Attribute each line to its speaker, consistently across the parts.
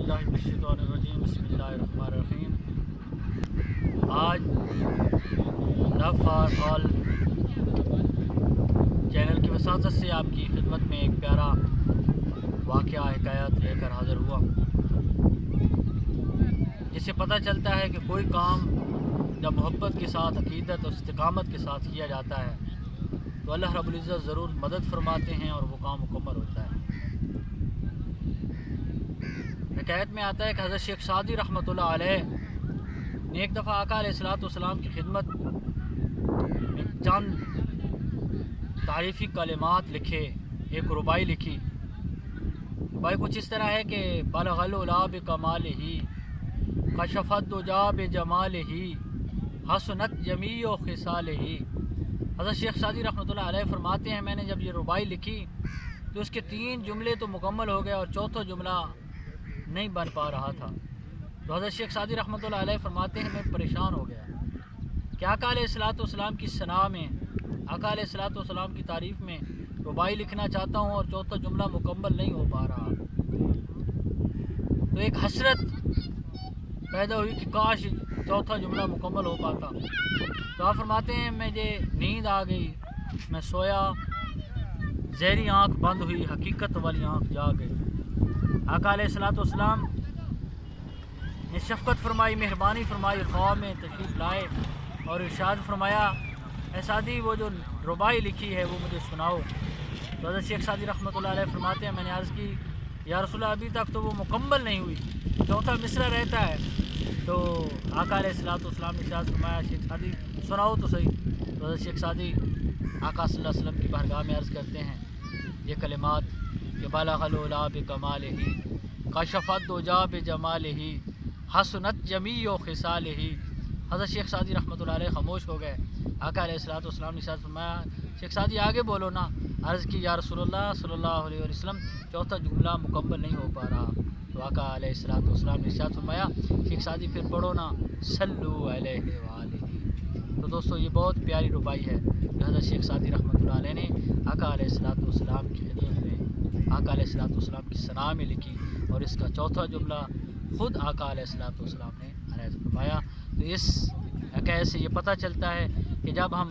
Speaker 1: बिल्लाहि मिनश्शैतानिर्रजीम बिस्मिल्लाहिर्रहमानिर्रहीम। आज लव फॉर ऑल चैनल की वसातत से आपकी खिदमत में एक प्यारा वाक़या हिकायत लेकर हाज़िर हुआ, जिससे पता चलता है कि कोई काम जब मोहब्बत के साथ, अक़ीदत और इस्तिक़ामत के साथ किया जाता है तो अल्लाह रब्बुल इज़्ज़त ज़रूर मदद फरमाते हैं और वो काम मुकम्मल होता है। हिकायत में आता है कि हज़रत शेख सादी रहमतुल्लाह अलैह ने एक दफ़ा आका अलैहिस्सलाम की खिदमत में चंद तारीफ़ी कलिमात लिखे, एक रुबाई लिखी। रुबाई कुछ इस तरह है कि बलगल उला बिकमालिही कशफत दुजा बिजमालिही हसनत जमीओ खिसालिही। हज़रत शेख सादी रहमतुल्लाह अलैह फरमाते हैं, मैंने जब ये रुबाई लिखी तो उसके 3 जुमले तो मुकम्मल हो गए और चौथा जुमला नहीं बन पा रहा था। तो हज़रत शेख सादी रहमतुल्लाह अलैह फरमाते हैं, मैं परेशान हो गया कि आका अलैहिस्सलाम की सना में, आका अलैहिस्सलाम की तारीफ़ में रुबाई लिखना चाहता हूँ और चौथा जुमला मुकम्मल नहीं हो पा रहा। तो एक हसरत पैदा हुई कि काश चौथा जुमला मुकम्मल हो पाता। तो आप फरमाते हैं, मुझे नींद आ गई, मैं सोया, ज़हरी आँख बंद हुई, हकीकत वाली आँख जाग गई। आका अलैहिस्सलाम ने शफ़क़त फरमाई, मेहरबानी फरमाई, ख्वाब में तशरीफ़ लाए और इरशाद फरमाया, ऐ सादी वो जो रुबाई लिखी है वो मुझे सुनाओ। तो हज़रत शेख सादी रहमतुल्लाह अलैह फरमाते हैं, मैंने अर्ज़ की, या रसूलल्लाह अभी तक तो वो मुकम्मल नहीं हुई, चौथा मिसरा रहता है। तो आका अलैहिस्सलाम ने इरशाद फरमाया, शेख सादी सुनाओ तो सही। तो हज़रत शेख सादी आका सल्लल्लाहु अलैहि वसल्लम की बारगाह में अर्ज़ करते हैं ये कलिमात कि बलगल उला बिकमालिही कशफत दुजा बिजमालिही हसनत जमीओ खिसालिही। हज़रत शेख सादी रहमतुल्लाह अलैह खामोश हो गए। आका अलैहिस्सलाम ने इरशाद फरमाया, शेख सादी आगे बोलो ना। अर्ज़ की, या रसूलल्लाह सल्लल्लाहु अलैहि वसल्लम चौथा जुमला मुकम्मल नहीं हो पा रहा। तो आका अलैहिस्सलाम ने इरशाद फरमाया, शेख सादी फिर पढ़ो ना, सल्लु अलैहि व आलिही। तो दोस्तों, ये बहुत प्यारी रुबाई है जो हज़रत शेख सादी रहमतुल्लाह अलैह ने आका अलैहिस्सलाम की खिदमत में, आका अलैहिस्सलाम की सना में लिखी और इसका चौथा जुमला ख़ुद आका अलैहिस्सलाम ने फरमाया। तो इस हकायत से ये पता चलता है कि जब हम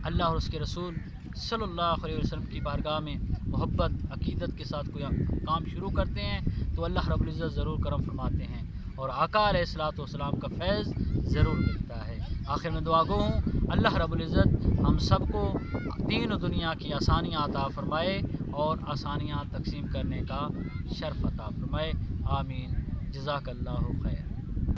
Speaker 1: अल्लाह और उसके रसूल सल्लल्लाहु अलैहि वसल्लम की बारगाह में मोहब्बत, अक़ीदत के साथ कोई काम शुरू करते हैं तो अल्लाह रब्बुल इज़्ज़त ज़रूर करम फरमाते हैं और आका अलैहिस्सलाम का फैज़ ज़रूर मिलता है। आखिर में दुआ गो हूँ, अल्लाह रब्बुल इज़्ज़त हम सब को दीन और दुनिया की आसानियाँ अता फ़रमाए और आसानियाँ तक़सीम करने का शर्फ़ अता फ़रमाए। आमीन। जज़ाकल्लाहु खैर।